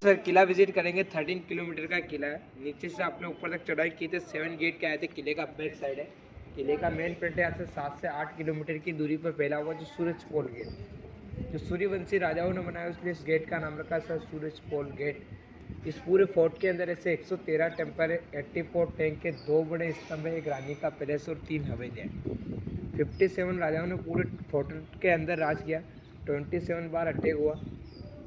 Sir किला visit करेंगे। 13 kilometre का किला है। नीचे से आपने ऊपर तक चढ़ाई की थी। 7 गेट के आए थे। किले का बैक साइड है। किले का मेन फ्रंट है। यहाँ से 7 से 8 किलोमीटर की दूरी पर फैला हुआ जो सूरज पोल गेट, जो सूर्यवंशी राजाओं ने बनाया, उसलिए इस गेट का नाम रखा सर सूरज पोल गेट। इस पूरे फोर्ट के अंदर ऐसे 113 टेम्पल है, 84 टैंक के, 2 बड़े स्तंभ है, एक रानी का पैलेस और 3 हवेलियाँ। 57 राजाओं ने पूरे फोर्ट के अंदर राज किया। 27 बार अटैक हुआ।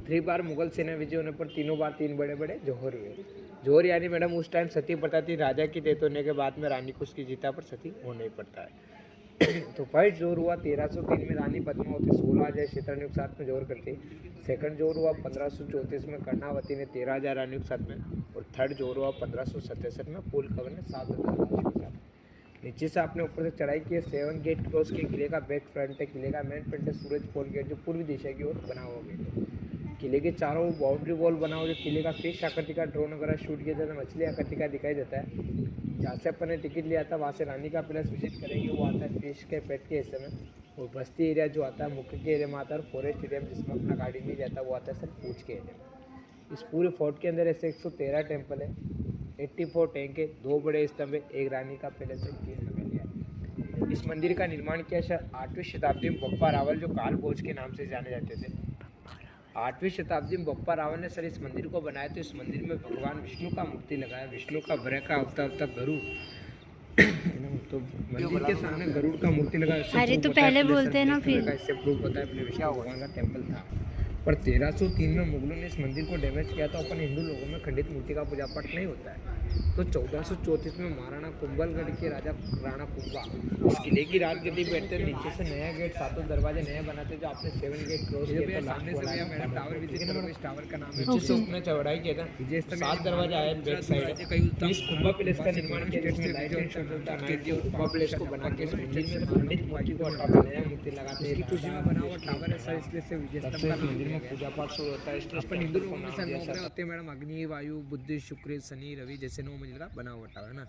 3 बार मुगल सेना विजय होने पर तीनों बार 3 बड़े बड़े जौहर हुए। जौहर यानी मैडम उस टाइम सती प्रथा थी, राजा की डेथ होने के बाद में रानी को उसकी जीता पर सती होना ही पड़ता है। तो फर्स्ट जोर हुआ 1303 में रानी पद्मावती 16,000 क्षेत्रनियों के साथ में जोर करती। सेकंड जोर हुआ 1534 में कर्णावती ने 13,000 रानियों के साथ में, और थर्ड जोर हुआ 1567 में फूल कवर ने 7,000 रानियों के साथ। नीचे से आपने ऊपर से चढ़ाई की है। 7 गेट क्रॉस के किले का बैक फ्रंट है। किले का मेन फ्रंट है सूरज पोल गेट, जो पूर्वी दिशा की ओर बना हुआ गेट है। किले के चारों बाउंड्री वॉल बना हुआ, जो किले का फिश आकृति का ड्रोन वगैरह शूट किया जाता है, मछली आकृति का दिखाई देता है। जहाँ से अपन ने टिकट लिया था वहाँ से रानी का पैलेस विजिट करेंगे, वो आता है फिश के पेट के हिस्से में। और बस्ती एरिया जो आता है मुख्य के एरिया में आता है, और फॉरेस्ट एरिया में जिसमें अपना गाड़ी नहीं जाता वो आता है सर पूछ के एरिया में। इस पूरे फोर्ट के अंदर ऐसे 113 टेम्पल है, 84 टैंक है, 2 बड़े स्तंभ है, एक रानी का पैलेस है, 3 हवेलियाँ है। इस मंदिर का निर्माण किया सर 8वीं शताब्दी में बप्पा रावल, जो काल भोज के नाम से जाने जाते थे। 8वीं शताब्दी में बप्पा रावल ने सर इस मंदिर को बनाया। तो इस मंदिर में भगवान विष्णु का मूर्ति लगाया। विष्णु का वरह का अवतार गरुड़, तो मंदिर के सामने गरुड़ का मूर्ति लगा। अरे तो पहले बोलते हैं ना, फिर इससे प्रूफ होता है अपने विष्णु भगवान का टेम्पल था। पर 1303 में मुगलों ने इस मंदिर को डैमेज किया था। अपन हिंदू लोगों में खंडित मूर्ति का पूजा पाठ नहीं होता है। तो 1434 में महाराणा कुंभलगढ़ के राजा राणा कुंभा इस किले की राजगद्दी बैठते, नीचे से नया गेट, 7 दरवाजे नए बनाते, जो आपने 7 गेट क्रॉस किया था। सामने से भैया मैडम टावर विजिट करोगे। इस टावर का नाम है, नीचे से उसने चौड़ाई किया था। विजय स्तंभ 7 दरवाजे आए बैक साइड। इस कुंभा पैलेस का निर्माण किया, जिसमें लाइट एंड शो चलता है। कुंभा पैलेस को बना के इस मंदिर में खंडित मूर्ति को हटाकर नया मूर्ति लगाते हैं। खुशी में बना हुआ टावर है सर, इसलिए से विजय स्तंभ का मंदिर में पूजा पाठ शुरू होता है। अपन हिंदू लोगों में सर 9 ग्रह होते हैं मैडम, अग्नि, वायु, बुध, शुक्र, शनि, रवि, जैसे 9 मंजिल का बना हुआ टावर है ना।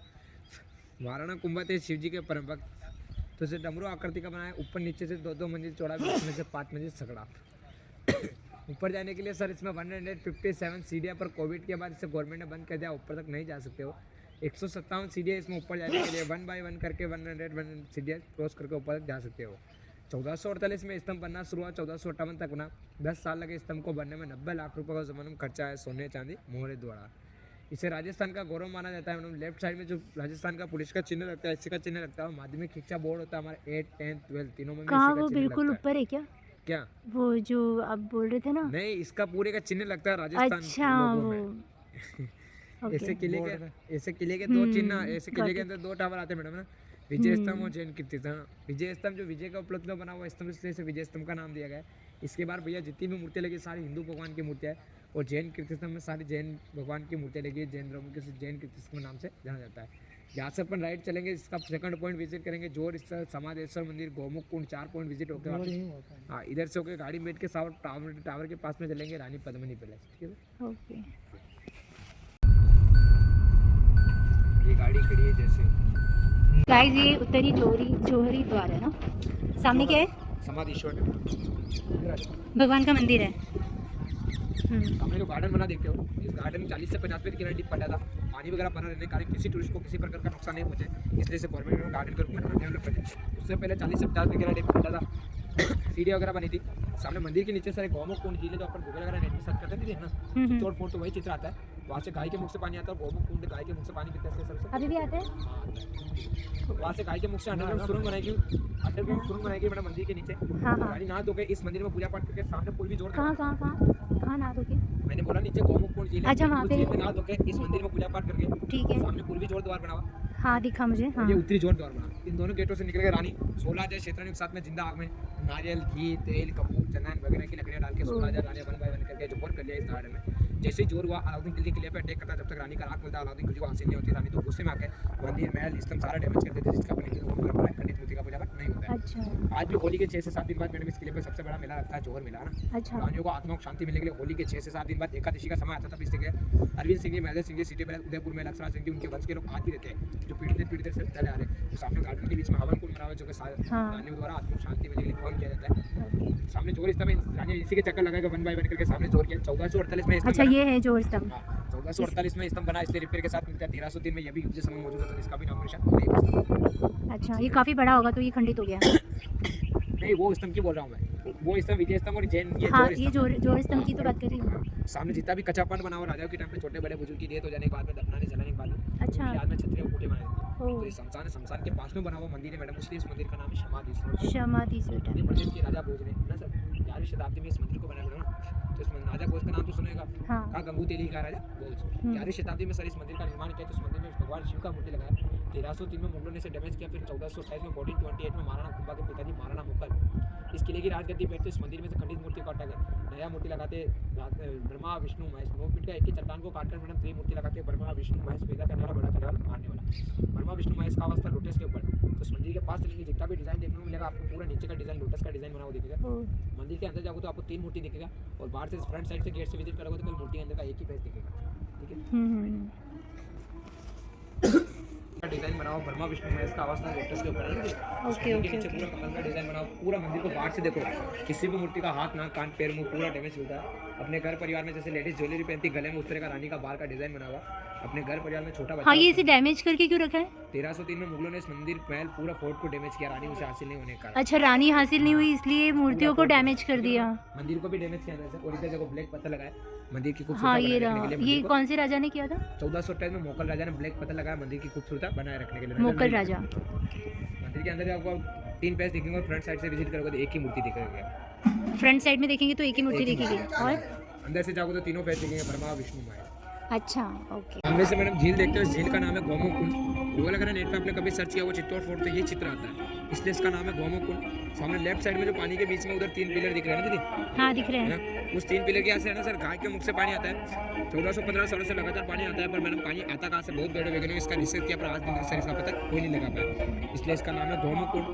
महाराणा कुंभा थे शिव जी के परम भक्त, तो इसे डमरू आकृति का बनाया। ऊपर नीचे से 2-2 मंजिल चौड़ा, बीच में से 5 मंजिल सकड़ा। ऊपर जाने के लिए सर इसमें 157 सीढ़ियाँ, पर कोविड के बाद इसे गवर्नमेंट ने बंद कर दिया, ऊपर तक नहीं जा सकते हो। 157 सीढ़ियाँ इसमें ऊपर जाने के लिए, 1 बाय 1 करके 101 सीढ़ियाँ क्रॉस करके ऊपर तक जा सकते हो। 1448 में स्तंभ बनना शुरू हुआ, 1458 तक बना। 10 साल लगे स्तंभ को बनने में। 90 लाख रुपए का ज़माने में खर्चा है, सोने चांदी मोहरे द्वारा। इसे राजस्थान का गौरव माना जाता है मैडम। लेफ्ट साइड में जो राजस्थान का पुलिस का चिन्ह लगता है, इसी का चिन्ह लगता है। माध्यमिक शिक्षा बोर्ड होता है हमारे 8, 10, 12 तीनों में कहाँ वो बिल्कुल ऊपर है क्या? क्या वो जो आप बोल रहे थे ना? नहीं, इसका पूरे का चिन्ह लगता है राजस्थान। अच्छा वो ऐसे किले के 2 चिन्ह, ऐसे किले के अंदर 2 टावर आते हैं मैडम ना, विजय स्तंभ और जैन कीर्ति स्तंभ। विजय स्तंभ जो विजय का उपलक्ष्य में बना हुआ स्तंभ, इसलिए इसे विजय स्तंभ का नाम दिया गया है। इसके बाद भैया जितनी भी मूर्तियाँ लगी सारी हिंदू भगवान की मूर्तियाँ है, और जैन कीर्ति स्तंभ में सारी जैन भगवान की मूर्तियाँ लगी है। जैन धर्म के जैन कीर्ति स्तंभ नाम से जाना जाता है। यहाँ से अपन राइट चलेंगे, इसका सेकंड पॉइंट विजिट करेंगे। जोर स्थल, समाधेश्वर मंदिर, गौमुख कुंड, 4 पॉइंट विजिट होकर वापस हाँ इधर से होकर गाड़ी बैठ के साथ टावर के पास में चलेंगे, रानी पद्मिनी पैलेस। ठीक है, ओके। ये गाड़ी खड़ी है जैसे गाइस, ये उत्तरी जौहरी द्वार है ना। सामने क्या है? समाधीश्वर भगवान का मंदिर है। सामने जो गार्डन बना देखते हो, इस गार्डन में 40 से 50 फीट की डिप पड़ा था। पानी वगैरह बना रहने के कारण किसी टूरिस्ट को किसी प्रकार का नुकसान नहीं पहुंचे, इसलिए से गवर्नमेंट ने गार्डन के रूप में डेवलप कर दिया। उससे पहले 40 से 50 फीट की डिप पड़ा था, सीढ़ियाँ वगैरह बनी थी। सामने मंदिर के नीचे सारे गौमुख कुंड झील है, जो अपन गूगल वगैरह नेट में सर्च करते थे ना, चोट फोट तो वही चित्र आता है। वहाँ से गाय के मुख से पानी आता है, गौमुख कुंड गाय के मुख से पानी गिरता है सर। अभी भी आते हैं। वहाँ से गाय के मुख से अंडरग्राउंड सुरंग बनाएगी मैडम मंदिर के नीचे। हाँ। गाड़ी नहा धो के इस मंदिर में पूजा पाठ करके सामने पूर्वी जोड़ कहाँ ना दो के? मैंने बोला नीचे गौमुख कुंड झील है। अच्छा, वहाँ पे नहा धो के इस मंदिर में पूजा पाठ करके ठीक है। सामने पूर्वी जोड़ द्वार बना हुआ। हाँ दिखा मुझे। हाँ, ये उत्तरी जोड़ द्वार बना। इन दोनों गेटों से निकल के रानी 16,000 क्षेत्रनियों के साथ में जिंदा आग में नारियल, घी, तेल, कपूर, चंदन वगैरह की लकड़ियां डाल के 16,000 रानी 1 बाय 1 करके जोर कर लिया इस गार्डन में। जैसे ही जोर हुआ, अलाउद्दीन खिलजी किले पे अटैक करता, जब तक रानी का राख मिलता, अलाउद्दीन खिलजी को हासिल नहीं होती। रानी तो गुस्से में आके मंदिर, महल, स्तंभ सारा डैमेज कर देते, जिसका अपने हिंदू परंपरा है खंडित मूर्ति का पूजा पाठ नहीं होता है। अच्छा। आज भी होली के 6 से 7 दिन बाद मैडम इस किले पर सबसे बड़ा मेला लगता है, जोहर मेला ना। अच्छा। रानियों को आत्मा को शांति मिलने के लिए होली के 6 से 7 दिन बाद एकादशी का समय आता था। इस जगह अरविंद सिंह जी, महेंद्र सिंह जी, सिटी पैलेस उदयपुर में लक्ष्मण सिंह जी, उनके वंश के लोग आज भी रहते हैं, जो पीढ़ी से चले आ रहे हैं। तो सामने गार्डन के बीच में हवन कुंड बना हुआ है, जो कि रानियों द्वारा आत्मा को शांति मिलने के लिए हवन किया जाता है। सामने जोर स्तंभ रानी इसी के चक्कर लगाएगा 1 बाय 1 करके सामने जोर किया। 1448 में अच्छा, ये है जोहर स्तंभ। 1448 में स्तंभ बना, इसलिए रिपेयर के साथ मिलता है। 1303 में ये भी युद्ध के समय मौजूद था, तो इसका भी नाम निशान नहीं। अच्छा, ये काफ़ी बड़ा होगा तो ये खंडित हो गया। नहीं, वो स्तंभ की बोल रहा हूँ मैं, वो स्तंभ विजय स्तंभ और जैन ये हाँ, जोहर ये स्तंभ। जोहर स्तंभ की तो बात कर रही हूँ। सामने जितना भी कच्चा पान बना हुआ राजाओं के टाइम पे छोटे बड़े बुजुर्ग की डेथ हो जाने के बाद में, दफनाने जलाने के बाद में, अच्छा। उनकी याद में छतरी और कोठे बनाए थे। ओह। तो ये शमशान के पास में बना हुआ मंदिर है मैडम, इसलिए इस मंदिर का नाम है समाधि। समाधि मध्य प्रदेश के राजा भोज ने ना सर 11वीं शताब्दी में इस मंदिर को बनाया मैडम। तो इस राजा भोज का नाम तो सुनेगा, हाँ। कहा गंगू तेली का राजा भोज। 11वीं शताब्दी में सर इस मंदिर का निर्माण किया, तो इस मंदिर में भगवान शिव का मूर्ति लगाया। 1303 में मुगलों ने इसे डैमेज किया, फिर 1428 में 1428 में महाराणा कुंभा के पिताजी महाराणा मुगल इस किले की राजगद्दी बैठते, इस मंदिर में से खंडित मूर्ति को हटा गया, नया मूर्ति लगाते। ब्रह्मा विष्णु महेश 9 फीट का एक ही चट्टान को काटकर मैडम 3 मूर्ति लगाते, ब्रह्मा विष्णु महेश पैदा करने वाला, बड़ा करने वाला, मारने वाला। ब्रह्मा विष्णु महेश का अवस्था लोटस के ऊपर। तो इस मंदिर के पास चलेंगे, जितना भी डिजाइन देखने को मिलेगा आपको, पूरा नीचे का डिजाइन लोटस का डिजाइन बना हुआ दिखेगा। मंदिर के अंदर जाओगे तो आपको 3 मूर्ति दिखेगा, और बाहर से फ्रंट साइड से गेट से विजिट करोगे तो केवल मूर्ति के अंदर का एक ही फेस दिखेगा। ठीक है, डिजाइन बना हुआ ब्रह्मा विष्णु महेश का अवस्था लोटस के ऊपर है। ओके, ओके, नीचे पूरा कमल का डिजाइन बना हुआ, पूरा मंदिर को बाहर से देखो, किसी भी मूर्ति का हाथ नाक कान पैर मुंह पूरा डैमेज होता है। अपने घर परिवार में जैसे लेडीज ज्वेलरी पहनती, गले में उस तरह का रानी का बाल का डिजाइन बना हुआ। अपने घर परिवार में छोटा बच्चा, हाँ, ये इसे डैमेज करके क्यों रखा है? 1303 में मुगलों ने इस मंदिर महल पूरा फोर्ट को डैमेज किया, रानी उसे हासिल नहीं होने का। अच्छा, रानी हासिल नहीं हुई इसलिए मूर्तियों को डैमेज कर दिया। मंदिर को भी डैमेज किया था, और इधर देखो ब्लैक पत्थर लगाया मंदिर की खूबसूरती हाँ, बनाए ये रखने रहा। के लिए। ये मंदिर को कौन से राजा ने किया था? 1428 में मोगल राजा ने ब्लैक पत्थर लगाया मंदिर की खूबसूरता बनाए रखने के लिए। मोगल राजा। मंदिर के अंदर आपको 3 पैस दिखेंगे, और फ्रंट साइड से विजिट करोगे तो एक ही मूर्ति दिखेगी। फ्रंट साइड में देखेंगे तो एक ही मूर्ति दिखेगी, और अंदर से जाओगे तो तीनों पैस दिखेंगे, ब्रह्मा विष्णु महेश। अच्छा, ओके। सामने से मैडम झील देखते हो, इस झील का नाम है गोमू कुंड। गूगल अगर नेट पे आपने कभी सर्च किया वो चित्तौड़ फोर्ट तो ये चित्र आता है, इसलिए इसका नाम है गोमू कुंड। सामने लेफ्ट साइड में जो पानी के बीच में उधर 3 पिलर दिख रहे हैं ना दीदी, हाँ, दिख रहे है हैं। ना, उस 3 पिलर के यहाँ से है ना सर, गाय के मुख से पानी आता है। 1415 सालों से लगातार पानी आता है, पर मैडम पानी आता कहाँ से, बहुत बड़े वैज्ञानिक इसका रिसर्च किया, पर आज दिन सर इसका पता कोई नहीं लगा पाया, इसलिए इसका नाम है गोमू कुंड।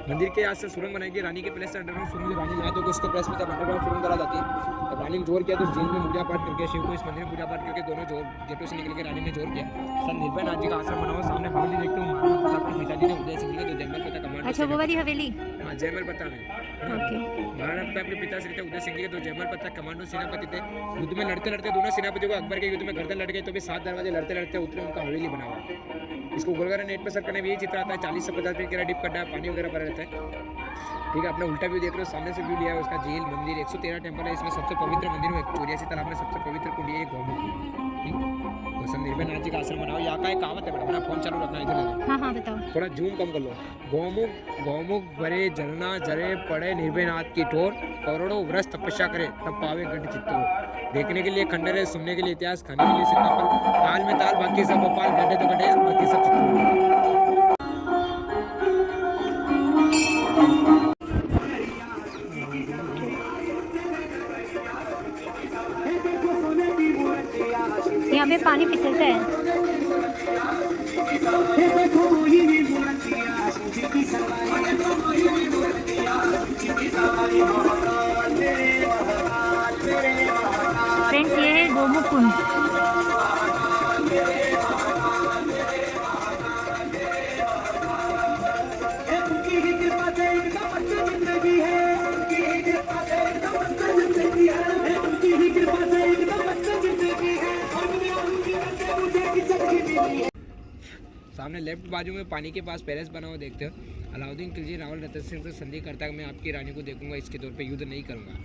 मंदिर के यहाँ से सुरंग बनाई गई, रानी के प्लेस से अंडरग्राउंड सुरंग, रानी याद होगी उसके प्लेस में जब अंडरग्राउंड सुरंग करा जाती है, तब रानी ने जोर किया, तो झील में पूजा पाठ करके शिव को इस मंदिर में पूजा पाठ करके दोनों जोर गेटों से निकल के रानी ने जोर किया। सर निर्भय नाथ जी का आश्रम बना हुआ, सामने हवेली देखते हो, महाराणा प्रताप के पिताजी ने उदय सिंह जी का जो जयमल पता कमांडर। अच्छा, वो वाली हवेली। हाँ, जयमल पता में ओके। महाराणा प्रताप के पिता श्री थे उदय सिंह जी के तो जयमल पता कमांडो सेनापति थे। युद्ध में लड़ते लड़ते दोनों सेनापतियों को अकबर के युद्ध में गर्दन लड़ गए, तो भी 7 दरवाजे लड़ते लड़ते उतरे, उनका हवेली बना हुआ। इसको गूगल नेट पर सर्च करने में यही चित्र आता है, 40 से 50 फीट का डिप करना है, पानी वगैरह भरा रहता है। ठीक है, अपना उल्टा व्यू देख रहे हो, सामने से व्यू लिया है उसका, झील मंदिर 113 टेम्पल है, इसमें सबसे पवित्र मंदिर में 84 तालाब में सबसे पवित्र कुंड ये गोमू कुंड। तो सर निर्भय नाथ जी का आश्रम बनाओ, यहाँ का एक कहावत है मैडम, अपना फोन चालू रखना इधर लगा। हाँ, हाँ, बताओ। थोड़ा जूम कम कर लो। गोमुख भरे झरना जरे पड़े निर्भय नाथ की ठोर, करोड़ों वर्ष तपस्या करे तब पावे गढ़ चित्तौड़। देखने के लिए खंडर है, सुनने के लिए इतिहास, खाने के लिए सीताफल, ताल में ताल बाकी सब भोपाल, गड्ढे तो गड्ढे बाकी सब चित्तौड़। यहाँ पे पानी फिसलता है। फ्रेंड्स, ये है गोमू कुंड। सामने लेफ्ट बाजू में पानी के पास पैलेस बना हुआ देखते हो। अलाउद्दीन खिलजी रावल रतन सिंह से संधि करता मैं आपकी रानी को देखूंगा, इसके तौर पे युद्ध नहीं करूंगा।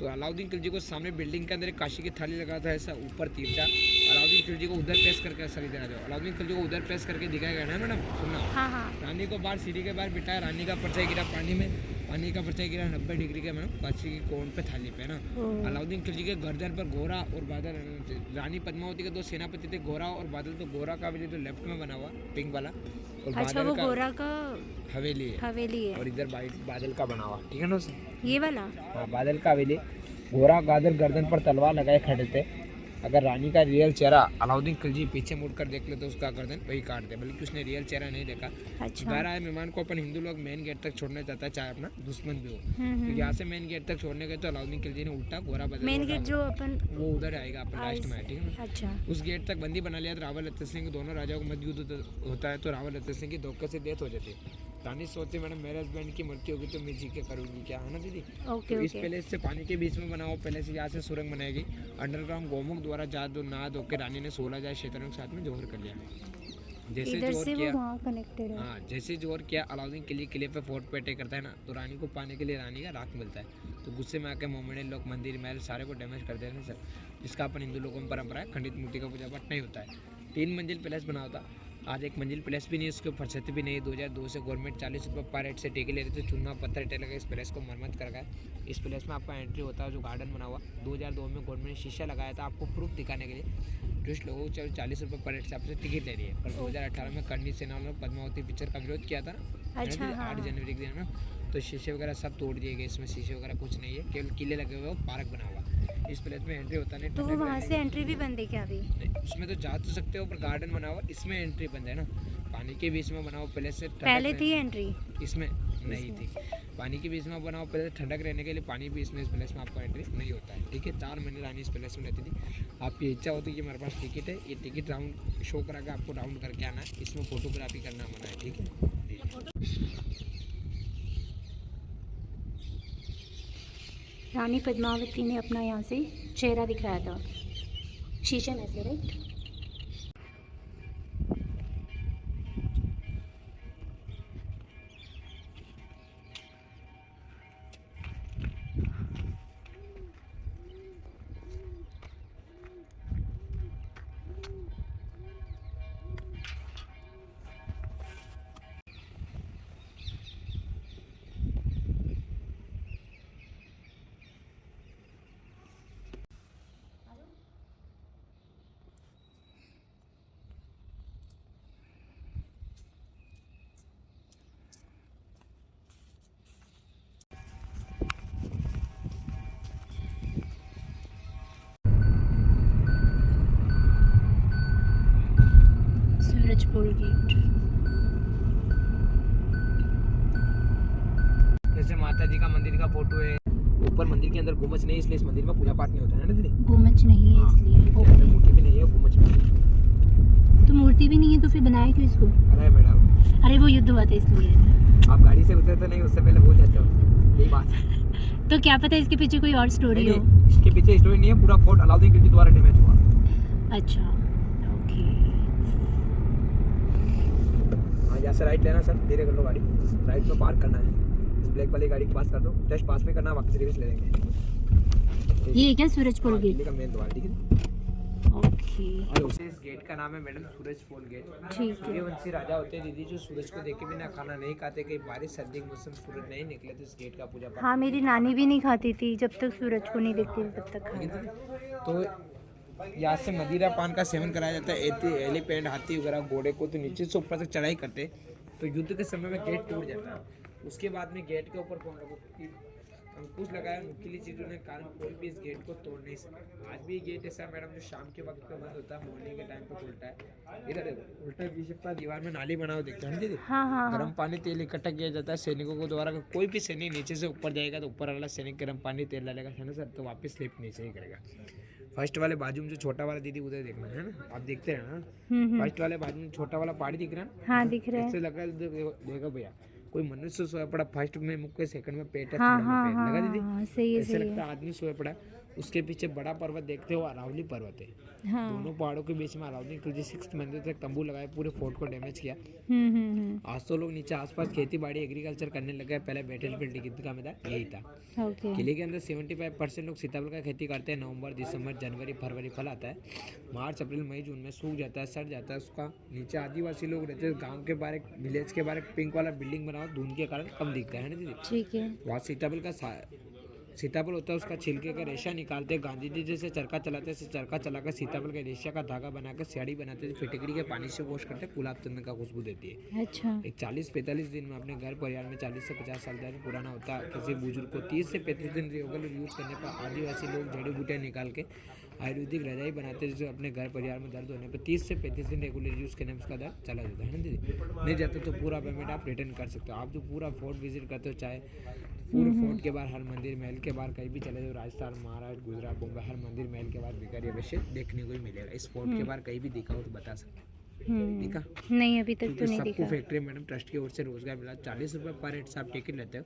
तो अलाउद्दीन खिलजी को सामने बिल्डिंग के अंदर एक काशी की थाली लगा था, ऐसा ऊपर तीरचा। अलाउद्दीन खिलजी को उधर प्रेस करके सर इधर आ जाओ, अलाउद्दीन खिलजी को उधर प्रेस करके दिखाया गया है मैडम, सुनना। हाँ, हाँ। रानी को बाहर सीढ़ी के बाहर बिठाया, रानी का परछाई गिरा पानी में, पानी का परछाई गिरा 90 डिग्री के मैडम काशी की कोण पे थाली पे ना। अलाउद्दीन खिलजी के गर्दन पर गोरा और बादल, रानी पद्मावती के 2 सेनापति थे, गोरा और बादल। तो गोरा का हवेली तो लेफ्ट में बना हुआ पिंक वाला, और अच्छा, वो गोरा का हवेली है, हवेली है, और इधर बादल का बना हुआ, ठीक है ना ये वाला। हाँ, बादल का हवेली। गोरा गादर गर्दन पर तलवार लगाए खड़े थे। अगर रानी का रियल चेहरा अलाउद्दीन खिलजी पीछे मुड़कर देख ले तो उसका गर्दन वही काट दे, बल्कि उसने रियल चेहरा नहीं देखा। अच्छा। घर आए मेहमान को अपन हिंदू लोग मेन गेट तक छोड़ना चाहता है, चाहे अपना दुश्मन भी हो। तो यहाँ से मेन गेट तक छोड़ने गए तो अलाउद्दीन खिलजी ने उल्टा गोरा बदल, मेन गेट जो अपन वो उधर आएगा अपन लास्ट में, ठीक है ना। अच्छा। उस गेट तक बंदी बना लिया तो रावल रतन सिंह दोनों राजाओं को मध्य युद्ध होता है, तो रावल रतन सिंह की धोखे से डेथ हो जाती है। दानिश सोचते मैडम मेरे हस्बैंड की मृत्यु होगी तो मैं जी के करूँगी क्या, है ना दीदी। ओके तो इस ओके। पैलेस से पानी के बीच में बना हुआ पैलेस, यहाँ से सुरंग बनाएगी अंडरग्राउंड। गोमुख द्वारा नहा धो के रानी ने 16,000 क्षेत्रों के साथ में जोहर कर लिया। जैसे इधर जोहर से वो किया, वहाँ कनेक्टेड है। हाँ जैसे जोहर किया अलाउद्दीन किले पे फोर्ट पे अटैक करता है ना, तो रानी को पाने के लिए रानी का राख मिलता है। तो गुस्से में आके मोहम्मदन लोग मंदिर महल सारे को डैमेज कर देते हैं सर, जिसका अपन हिंदू लोगों में परंपरा है। खंडित मूर्ति का पूजा पाठ नहीं होता है। 3 मंजिल पैलेस बना होता, आज 1 मंजिल पैलेस भी नहीं है, उसके ऊपर छत भी नहीं है। 2002 से गवर्नमेंट 40 रुपये पर हेड से टेके ले रहे थे, चूना पत्थर टेल लगा इस पैलेस को मरम्मत कर गया। इस पैलेस में आपका एंट्री होता है जो गार्डन बना हुआ, 2002 में गवर्नमेंट ने शीशा लगाया था आपको प्रूफ दिखाने के लिए। टूरिस्ट लोगों को 40 रुपये पर हेड से आपसे टिकट ले रही है। पर 2018 में करनी सेना ने पद्मावती पिक्चर का विरोध किया था ना, अच्छा, हाँ। 8 जनवरी के दिन ना, तो शीशे वगैरह सब तोड़ दिए गए। इसमें शीशे वगैरह कुछ नहीं है, केवल किले लगे हुए, पार्क बना हुआ। इस प्लेस में एंट्री होता नहीं। तो वो वहाँ से एंट्री भी बंद है क्या अभी? उसमें तो जा तो सकते हो, पर गार्डन बना हुआ, इसमें एंट्री बंद है ना। पानी के बीच में बना हुआ पैलेस से पहले थी एंट्री, इसमें नहीं थी। पानी के बीच में बना हुआ पैलेस, ठंडक रहने के लिए पानी भी इसमें, इस पैलेस में आपको एंट्री नहीं होता है, ठीक है। 4 महीने रानी इस पैलेस में रहती थी। आपकी इच्छा होती है कि हमारे पास टिकट है, ये टिकट राउंड शो करा के आपको राउंड करके आना है। इसमें फोटोग्राफी करना मना है, ठीक है। रानी पद्मावती ने अपना यहाँ से चेहरा दिखाया था शीशे में से, राइट? सूरजपुर गेट। जैसे माता जी का मंदिर का फोटो है, ऊपर मंदिर के अंदर गुम्बज नहीं, इसलिए इस मंदिर में पूजा पाठ नहीं होता है ना दीदी। गुम्बज नहीं है इसलिए, इसके अंदर मूर्ति भी नहीं है, गुम्बज भी नहीं है। तो मूर्ति भी नहीं है तो फिर बनाया क्यों इसको? अरे मैडम, अरे वो युद्ध हुआ था इसलिए। आप गाड़ी से उतरते नहीं, उससे पहले भूल जाते हो, यही बात है। तो क्या पता इसके पीछे कोई और स्टोरी हो। नहीं, इसके पीछे स्टोरी नहीं है, पूरा फोर्ट अलाउद्दीन खिलजी द्वारा डैमेज हुआ। अच्छा ओके। हाँ, यहाँ से राइट लेना सर, धीरे कर लो गाड़ी, राइट में पार्क करना है। इस ब्लैक वाली गाड़ी को पास कर दो, जस्ट पास में करना, वापस रिवर्स ले लेंगे। ये क्या सूरजपुर गेट? दिल्ली का मेन द्वार, ठीक है। ओके और उसे इस गेट का नाम है मैडम सूरजपोल गेट। ठीक है। सूर्यवंशी राजा होते हैं दीदी, जो सूरज को देखे बिना खाना नहीं खाते, कहीं बारिश सर्दी के मौसम सूरज नहीं निकले तो इस गेट का पूजा पाठ। हाँ, मेरी नानी भी नहीं खाती थी, जब तक सूरज को नहीं देखती थी तब तक खाना। तो यहाँ से मदिरा पान का सेवन कराया जाता है। एलिफेंट, हाथी वगैरह घोड़े को तो नीचे से ऊपर तक चढ़ाई करते, तो युद्ध के समय में गेट टूट जाता है। उसके बाद में गेट के ऊपर अंकुश लगाया, नुकीली चीजों ने कारण कोई भी इस गेट को तोड़ नहीं सका। आज भी गेट ऐसा मैडम जो शाम के वक्त पे बंद होता है, मॉर्निंग के टाइम पे खुलता है। इधर देखो, उल्टा पीछे दीवार में नाली बना हुआ दिखता है ना दीदी। हाँ हाँ हाँ। गर्म पानी तेल इकट्ठा किया जाता है सैनिकों को द्वारा। कोई भी सैनिक नीचे से ऊपर जाएगा तो ऊपर वाला सैनिक गर्म पानी तेल डालेगा, है ना सर, तो वापस स्लिप नीचे ही करेगा। फर्स्ट वाले बाजू में जो छोटा वाला दीदी उधर देखना है ना, आप देखते हैं ना। फर्स्ट वाले बाजू में छोटा वाला पहाड़ी दिख रहा है ना। हाँ दिख रहा है। ऐसे लगा देखो भैया, कोई मनुष्य सोया पड़ा, फर्स्ट में मुख के सेकंड में पेट है, हाँ थर्ड में हाँ पेट, लगा हाँ दीदी। हाँ, सही है ऐसे सही लगता है। है आदमी सोया पड़ा। उसके पीछे बड़ा पर्वत देखते हो, अरावली पर्वत है। हाँ। दोनों पहाड़ों के बीच में अलाउद्दीन खिलजी 6th मंदिर तक तंबू लगाए, पूरे फोर्ट को डैमेज किया। आज तो लोग नीचे आसपास खेती बाड़ी एग्रीकल्चर करने लगे, पहले बैटलफील्ड युद्ध का मैदान यही था। ओके। किले के अंदर 75% लोग सीताफल का खेती करते हैं। नवंबर, दिसंबर, जनवरी, फरवरी फल आता है। मार्च, अप्रैल, मई, जून में सूख जाता है, सड़ जाता है। उसका नीचे आदिवासी लोग रहते हैं। गांव के बाहर, विलेज के बाहर पिंक वाला बिल्डिंग बना हुआ, धुंध के कारण कम दिखता है ना दीदी। ठीक है। वहाँ सीताफल होता है, उसका छिलके का रेशा निकालते हैं। गांधी जी जैसे चरखा चलाते हैं, चरखा चलाकर सीताफल के रेशा का धागा बनाकर साड़ी बनाते हैं, फिटकरी के पानी से वॉश करते हैं, गुलाब चंदन का खुशबू देती है। अच्छा। एक 40-45 दिन में अपने घर परिवार में 40 से 50 साल तक पुराना होता है। किसी बुजुर्ग को 30 से 35 दिन रेगुलर यूज करने पर आदिवासी लोग जड़ी बूटियाँ निकाल के आयुर्वेदिक रजाई बनाते हैं, जो अपने घर परिवार में दर्द होने पर 30 से 35 दिन रेगुलर यूज़ करने में उसका दर्द चला जाता है ना दीदी। नहीं जाता तो पूरा पेमेंट आप रिटर्न कर सकते हो। आप जो पूरा फोर्ट विजिट करते हो, चाहे पूरे फोर्ट के बाहर, हर मंदिर महल के बाहर कहीं भी चले जाओ, राजस्थान, महाराष्ट्र, गुजरात, बम्बई, हर मंदिर महल के बाहर भिखारी अवश्य देखने को ही मिलेगा। इस फोर्ट के बाहर कहीं भी दिखा हो तो बता सकते हो। ठीक है, नहीं अभी तक तो क्योंकि नहीं सबको दिखा। फैक्ट्री मैडम ट्रस्ट की ओर से रोजगार मिला। 40 रुपये पर हेड से आप टिकट लेते हो,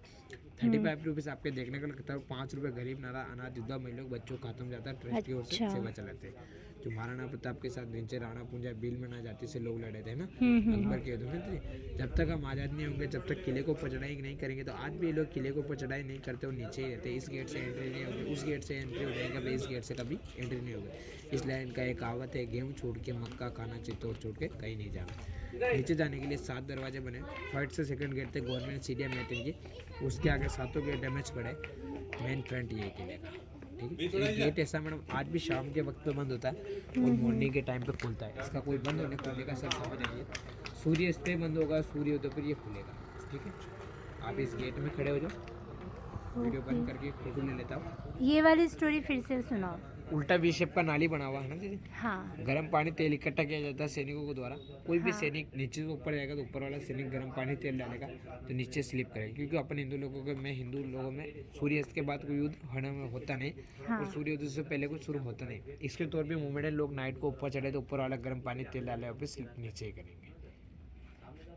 35 रुपीज़ आपके देखने का लगता है, 5 रुपये गरीब नारा अनाथ युद्धा महिलाओं बच्चों को खत्म जाता है, ट्रस्ट की ओर से अच्छा। सेवा चलाते हैं। जो महाराणा प्रताप के साथ नीचे राणा पूंजा बिल में ना जाति से लोग लड़े थे ना अकबर के युद्ध में, तो जब तक हम आज़ाद नहीं होंगे, जब तक किले को ऊपर चढ़ाई नहीं करेंगे, तो आज भी ये लोग किले को ऊपर चढ़ाई नहीं करते, वो नीचे ही रहते। इस गेट से एंट्री नहीं होगी, उस गेट से एंट्री हो जाएगा, फिर इस गेट से कभी एंट्री नहीं होगी। इसलिए इनका एक कहावत है, गेहूँ छोड़ के मक्का खाना, चित्तौड़ छोड़ के कहीं नहीं जाना। नीचे जाने के लिए 7 दरवाजे बने, फर्स्ट से सेकंड गेट थे, गवर्नमेंट सीढ़ियाँ मेंटेन की, उसके आगे 7 गेट डैमेज पड़े। मेन फ्रंट ये किले का, ठीक है। ये गेट ऐसा मैडम आज भी शाम के वक्त पे बंद होता है और मॉर्निंग के टाइम पे खुलता है। इसका कोई बंद होने खुलने का सब समझ आइए। सूर्य इस पे बंद होगा, सूर्योदय पर ये खुलेगा, ठीक है। आप इस गेट में खड़े हो जाओ, वीडियो बंद करके फोटो ले लेता हूँ। ये वाली स्टोरी फिर से सुनाओ। उल्टा वी शेप का नाली बना हुआ है ना दीदी, हाँ गर्म पानी तेल इकट्ठा किया जाता है सैनिकों के द्वारा। कोई भी सैनिक नीचे से ऊपर जाएगा तो ऊपर वाला सैनिक गर्म पानी तेल डालेगा तो नीचे स्लिप करेगा, क्योंकि अपन हिंदू लोगों के में हिंदू लोगों में सूर्यास्त के बाद कोई युद्ध होता नहीं और सूर्योदय से पहले कुछ शुरू होता नहीं। इसके तौर पर मूवमेंट लोग नाइट को ऊपर चढ़े तो ऊपर वाला गर्म पानी तेल डाले और फिर स्लिप नीचे ही करेंगे,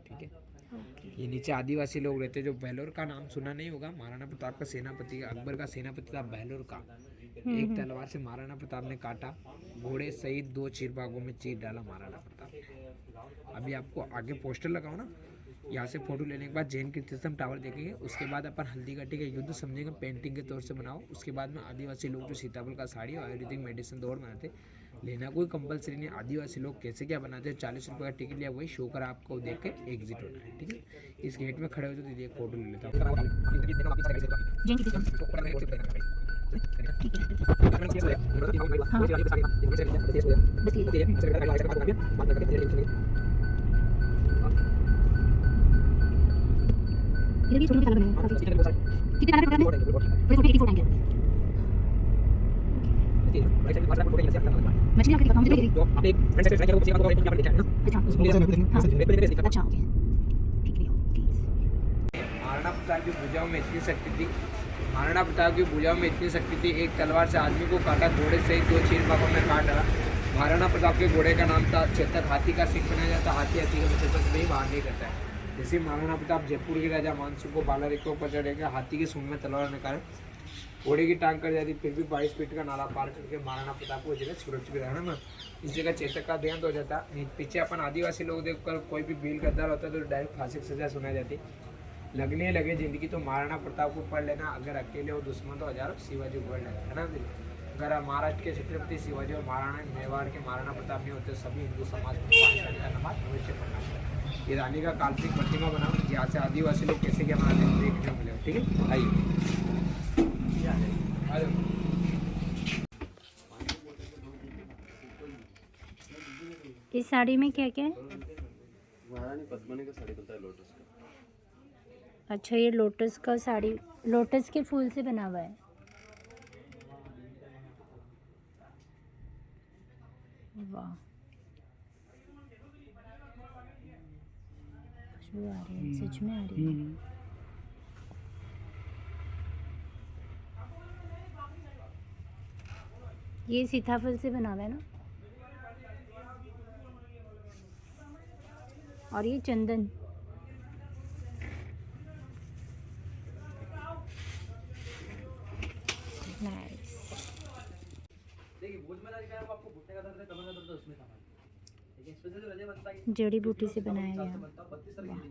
ठीक है। ये नीचे आदिवासी लोग रहते हैं। जो बेलोर का नाम सुना नहीं होगा, महाराणा प्रताप का सेनापति, अकबर का सेनापति था बेलोर का। एक तलवार से महाराणा प्रताप ने काटा, घोड़े सहित 2 चीर भागों में चीर डाला महाराणा प्रताप ने। अभी आपको आगे पोस्टर लगाओ ना, यहाँ से फोटो लेने के बाद जैन कीर्तिस्तंभ टावर देखेंगे, उसके बाद अपन हल्दीघाटी का युद्ध समझेंगे, पेंटिंग के तौर से बनाओ। उसके बाद में आदिवासी लोग जो सीताफल का साड़ी और आयुर्वेदिक मेडिसिन दौड़ बनाते, लेना कोई कंपलसरी नहीं। आदिवासी लोग कैसे क्या बनाते हैं, 40 रुपये का टिकट लिया, वही शो कर आपको देख के एग्जिट होना है, ठीक है। इस गेट में खड़े हो तो दीदी एक फोटो ले लेता हूँ। महाराणा प्रताप की भुजाओं में इतनी शक्ति थी, महाराणा प्रताप की भुजाओं में इतनी शक्ति थी, एक तलवार से आदमी को काटा, घोड़े से 2 चीर भागों में काट डाला। महाराणा प्रताप के घोड़े का नाम था चेतक, हाथी का सिंह बनाया जाता, हाथी के चेतक में ही बाहर नहीं करता है। जैसे महाराणा प्रताप जयपुर के राजा मानसिंह को बालारी के ऊपर चढ़ेगा, हाथी के सूंड में तलवार निकाले, घोड़े की टांग कर जाती, फिर भी 22 फीट का नाला पार करके महाराणा प्रताप को जगह सुरक्षित रहना ना, इस जगह चेतक का देहांत हो जाता। पीछे अपन आदिवासी लोग देखकर कोई भी भील गद्दार होता तो डायरेक्ट फांसी की सजा सुनाई जाती। लगने लगे जिंदगी तो महाराणा प्रताप को पढ़ लेना, अगर अकेले हो दुश्मन तो हजारों शिवाजी को पढ़ लेना, है ना। अगर महाराष्ट्र के छत्रपति शिवाजी और महाराणा मेवाड़ के महाराणा प्रताप नहीं होते, सभी हिंदू समाज में 5 घंटे का नमाज अवश्य पढ़ना चाहिए। ये रानी का काल्पनिक प्रतिमा बनाओ, यहाँ से आदिवासी लोग कैसे क्या बनाते हैं देखने को मिलेगा, ठीक है। आइए इस साड़ी में क्या क्या है? महारानी पद्मिनी का साड़ी बनता है लोटस का। अच्छा, ये लोटस का साड़ी, लोटस के फूल से बना हुआ है। वाह, खुशबू आ रही है, सच में आ रही है। ये सीताफल से बना हुआ है ना, और ये चंदन। नाइस। जड़ी बूटी से बनाया गया। वाह।